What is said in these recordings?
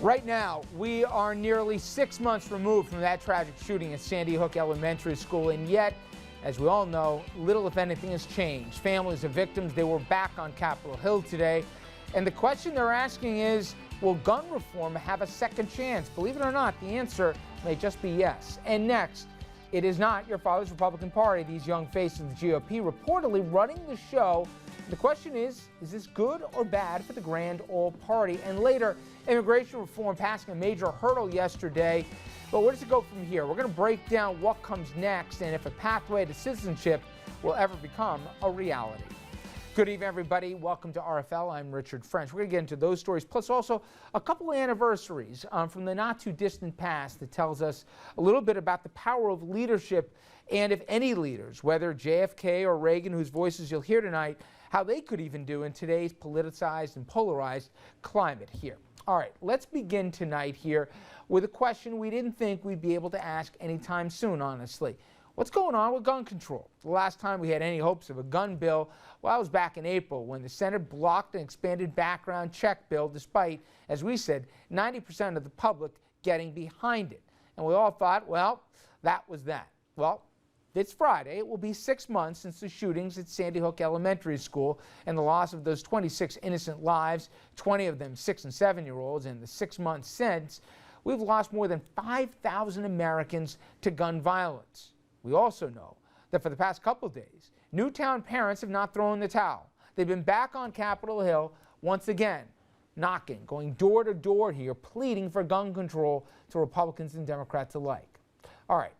Right now, we are nearly 6 months removed from that tragic shooting at Sandy Hook Elementary School, and yet, as we all know, little if anything has changed. Families of victims, they were back on Capitol Hill today, and the question they're asking is, will gun reform have a second chance? Believe it or not, the answer may just be yes. And next, it is not your father's Republican Party. These young faces of the GOP reportedly running the show. The question is this good or bad for the Grand Old Party? And later, immigration reform passing a major hurdle yesterday. But where does it go from here? We're going to break down what comes next and if a pathway to citizenship will ever become a reality. Good evening, everybody. Welcome to RFL. I'm Richard French. We're going to get into those stories, plus also a couple of anniversaries from the not-too-distant past that tells us a little bit about the power of leadership and if any leaders, whether JFK or Reagan, whose voices you'll hear tonight, how they could even do in today's politicized and polarized climate here. All right, let's begin tonight here with a question we didn't think we'd be able to ask anytime soon, honestly. What's going on with gun control? The last time we had any hopes of a gun bill, well, that was back in April when the Senate blocked an expanded background check bill despite, as we said, 90% of the public getting behind it. And we all thought, well, that was that. Well, this Friday, it will be 6 months since the shootings at Sandy Hook Elementary School and the loss of those 26 innocent lives, 20 of them 6- and 7-year-olds. In the 6 months since, we've lost more than 5,000 Americans to gun violence. We also know that for the past couple days, Newtown parents have not thrown the towel. They've been back on Capitol Hill once again, knocking, going door to door here, pleading for gun control to Republicans and Democrats alike. All right.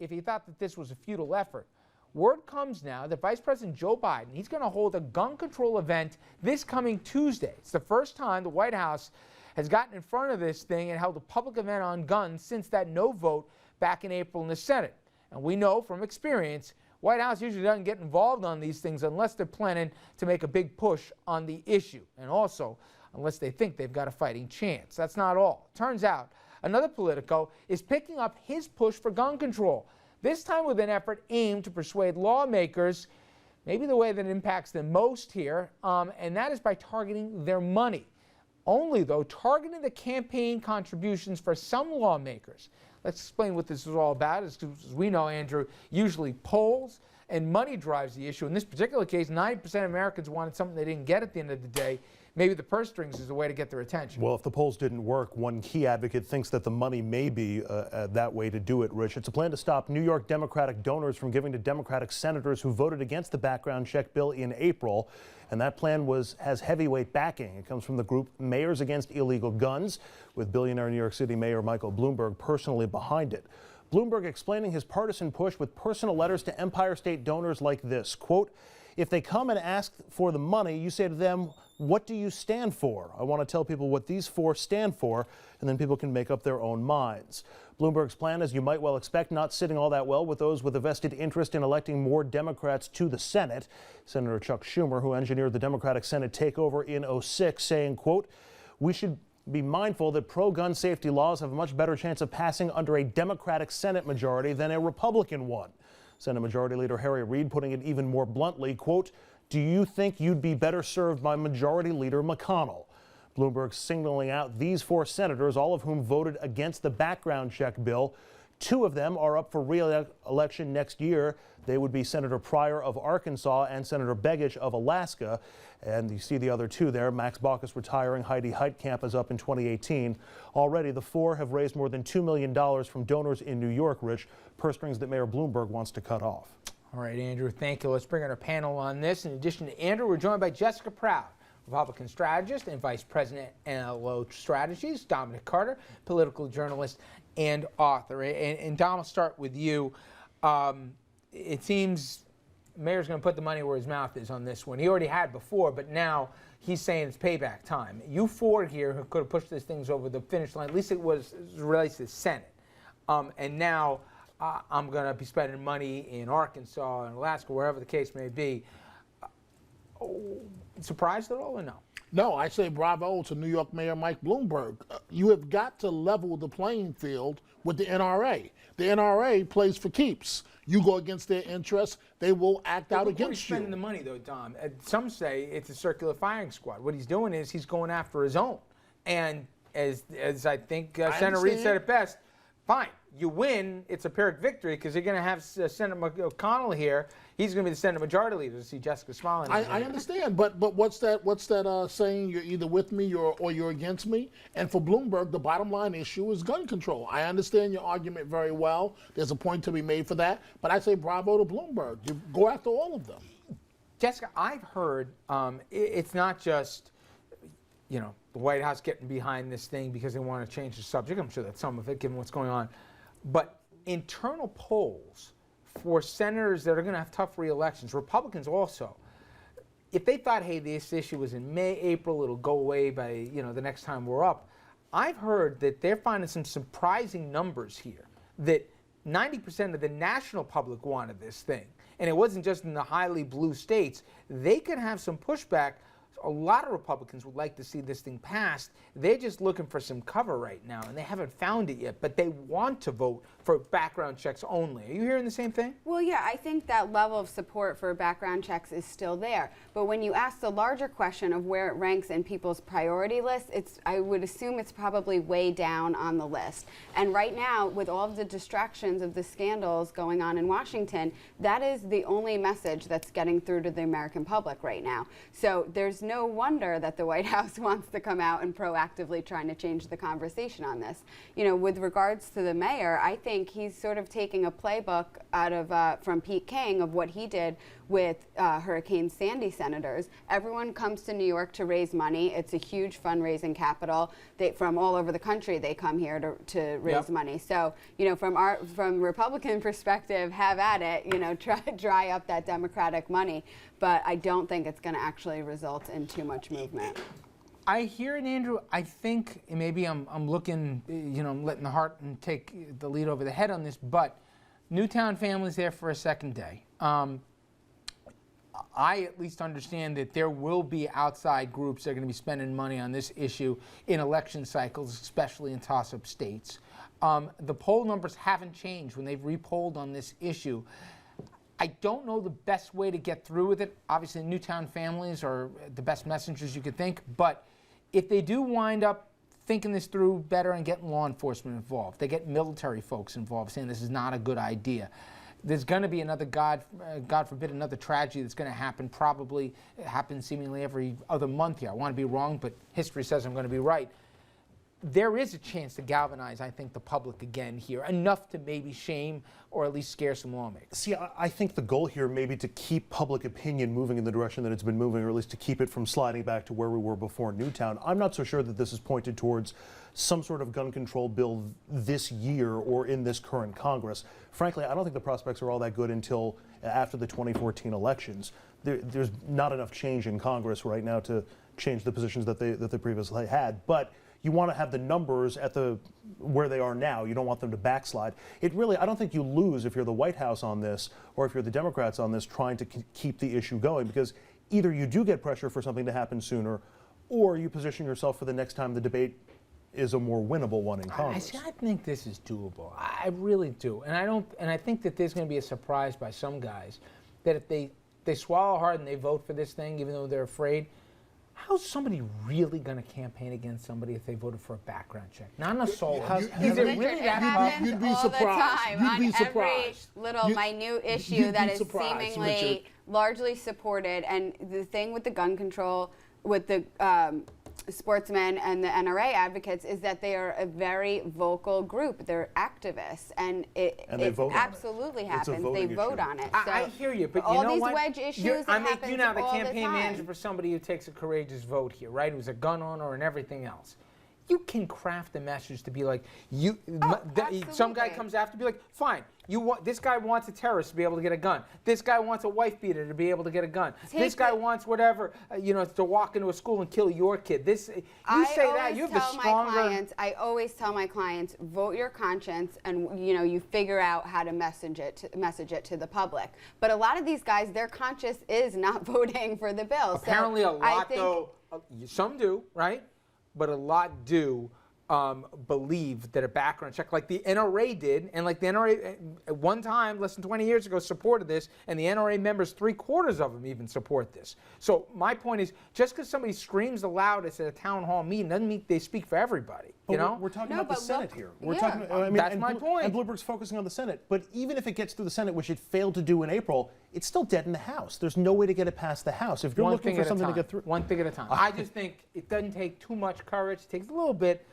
If you thought that this was a futile effort, word comes now that Vice President Joe Biden, he's going to hold a gun control event this coming Tuesday. It's the first time the White House has gotten in front of this thing and held a public event on guns since that no vote back in April in the Senate. And we know from experience, White House usually doesn't get involved on these things unless they're planning to make a big push on the issue. And also, unless they think they've got a fighting chance. That's not all. Turns out, another Politico is picking up his push for gun control, this time with an effort aimed to persuade lawmakers, maybe the way that impacts them most here, and that is by targeting their money. Only, though, targeting the campaign contributions for some lawmakers. Let's explain what this is all about. As we know, Andrew, usually polls and money drives the issue. In this particular case, 90% of Americans wanted something they didn't get at the end of the day. Maybe the purse strings is a way to get their attention. Well, if the polls didn't work, one key advocate thinks that the money may be that way to do it, Rich. It's a plan to stop New York Democratic donors from giving to Democratic senators who voted against the background check bill in April. And that plan has heavyweight backing. It comes from the group Mayors Against Illegal Guns, with billionaire New York City Mayor Michael Bloomberg personally behind it. Bloomberg explaining his partisan push with personal letters to Empire State donors like this, quote, "If they come and ask for the money, you say to them, what do you stand for? I want to tell people what these four stand for, and then people can make up their own minds." Bloomberg's plan, as you might well expect, not sitting all that well with those with a vested interest in electing more Democrats to the Senate. Senator Chuck Schumer, who engineered the Democratic Senate takeover in '06, saying, quote, "We should be mindful that pro-gun safety laws have a much better chance of passing under a Democratic Senate majority than a Republican one." Senate Majority Leader Harry Reid putting it even more bluntly, quote, "Do you think you'd be better served by Majority Leader McConnell?" Bloomberg signaling out these four senators, all of whom voted against the background check bill. Two of them are up for re-election next year. They would be Senator Pryor of Arkansas and Senator Begich of Alaska. And you see the other two there. Max Baucus retiring. Heidi Heitkamp is up in 2018. Already, the four have raised more than $2 million from donors in New York, Rich, purse strings that Mayor Bloomberg wants to cut off. All right, Andrew, thank you. Let's bring in our panel on this. In addition to Andrew, we're joined by Jessica Proud, Republican strategist and Vice President NLO Strategies, Dominic Carter, political journalist and author. And Dom, I'll start with you. It seems the mayor's going to put the money where his mouth is on this one. He already had before, but now he's saying it's payback time. You four here who could have pushed these things over the finish line, at least it was related to the Senate. And now I'm going to be spending money in Arkansas and Alaska, wherever the case may be. Surprised at all or no? No, I say bravo to New York Mayor Mike Bloomberg. You have got to level the playing field with the NRA. The NRA plays for keeps. You go against their interests, they will act out against you. Spending the money, though, Dom. Some say it's a circular firing squad. What he's doing is he's going after his own. And as I think Senator Reid said it best, fine, you win, it's a Pyrrhic victory because you're going to have Senator McConnell here. He's going to be the Senate Majority Leader to see Jessica smiling. I understand, but what's that saying? You're either with me or you're against me. And for Bloomberg, the bottom line issue is gun control. I understand your argument very well. There's a point to be made for that, but I say bravo to Bloomberg. You go after all of them. Jessica, I've heard it's not just the White House getting behind this thing because they want to change the subject. I'm sure that's some of it, given what's going on. But internal polls for senators that are going to have tough re-elections, Republicans also, if they thought, hey, this issue was in May, April, it'll go away by the next time we're up, I've heard that they're finding some surprising numbers here, that 90% of the national public wanted this thing. And it wasn't just in the highly blue states. They could have some pushback. A lot of Republicans would like to see this thing passed. They're just looking for some cover right now, and they haven't found it yet. But they want to vote for background checks only. Are you hearing the same thing? Well, yeah, I think that level of support for background checks is still there. But when you ask the larger question of where it ranks in people's priority list, I would assume it's probably way down on the list. And right now, with all of the distractions of the scandals going on in Washington, that is the only message that's getting through to the American public right now. So there's no wonder that the White House wants to come out and proactively trying to change the conversation on this. With regards to the mayor, I think he's sort of taking a playbook out of from Pete King of what he did with Hurricane Sandy senators. Everyone comes to New York to raise money. It's a huge fundraising capital. From all over the country, they come here to raise money. So, from Republican perspective, have at it. Try to dry up that Democratic money. But I don't think it's going to actually result in too much movement. I hear it, Andrew. I think maybe I'm looking, I'm letting the heart take the lead over the head on this, but Newtown family's there for a second day. I at least understand that there will be outside groups that are going to be spending money on this issue in election cycles, especially in toss-up states. The poll numbers haven't changed when they've repolled on this issue. I don't know the best way to get through with it. Obviously, Newtown families are the best messengers you could think, but if they do wind up thinking this through better and getting law enforcement involved, they get military folks involved saying this is not a good idea, there's going to be another, God forbid, another tragedy that's going to happen. Probably it happens seemingly every other month here. I want to be wrong, but history says I'm going to be right. There is a chance to galvanize, I think, the public again here, enough to maybe shame or at least scare some lawmakers. See, I think the goal here may be to keep public opinion moving in the direction that it's been moving, or at least to keep it from sliding back to where we were before Newtown. I'm not so sure that this is pointed towards some sort of gun control bill this year or in this current Congress. Frankly, I don't think the prospects are all that good until after the 2014 elections. There's not enough change in Congress right now to change the positions that they previously had. But you want to have the numbers at where they are now. You don't want them to backslide. I don't think you lose if you're the White House on this or if you're the Democrats on this trying to keep the issue going, because either you do get pressure for something to happen sooner or you position yourself for the next time the debate is a more winnable one in Congress. I think this is doable. I really do. And I think that there's going to be a surprise by some guys that if they swallow hard and they vote for this thing, even though they're afraid, how's somebody really going to campaign against somebody if they voted for a background check? Not an assault. Is it really that tough? You'd be surprised. You'd be surprised. Every little minute issue that is seemingly largely supported. And the thing with the gun control, with the sportsmen and the NRA advocates, is that they are a very vocal group. They're activists, and it absolutely happens. They vote on it. So I hear you, but all know these what? wedge issues that make you now the all campaign time. manager for somebody who takes a courageous vote here, right? Who's a gun owner and everything else. You can craft a message to be like, some guy comes after, be like, fine, this guy wants a terrorist to be able to get a gun. This guy wants a wife beater to be able to get a gun. This guy wants whatever, to walk into a school and kill your kid. You say that, you have the stronger. I always tell my clients, vote your conscience, and you figure out how to message it to the public. But a lot of these guys, their conscience is not voting for the bill. Apparently, a lot though. Some do, right? But a lot do. believe that a background check, like the NRA did, and like the NRA at one time, less than 20 years ago, supported this, and the NRA members, 3/4 of them even support this. So my point is, just because somebody screams the loudest at a town hall meeting doesn't mean they speak for everybody. You know, we're talking No, about the but Senate look- here. We're yeah. talking. I mean, That's and my point. And Bloomberg's focusing on the Senate, but even if it gets through the Senate, which it failed to do in April, it's still dead in the House. There's no way to get it past the House. If you're one looking thing for at a something to time. get through, One thing at a time. I just think it doesn't take too much courage. It takes a little bit,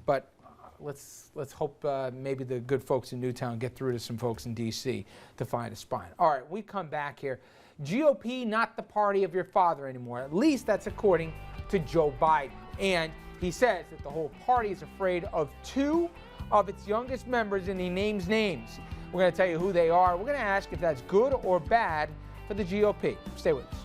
but let's hope maybe the good folks in Newtown get through to some folks in D.C. to find a spine. All right, we come back here. GOP not the party of your father anymore. At least that's according to Joe Biden. And he says that the whole party is afraid of 2 of its youngest members, and he names names. We're going to tell you who they are. We're going to ask if that's good or bad for the GOP. Stay with us.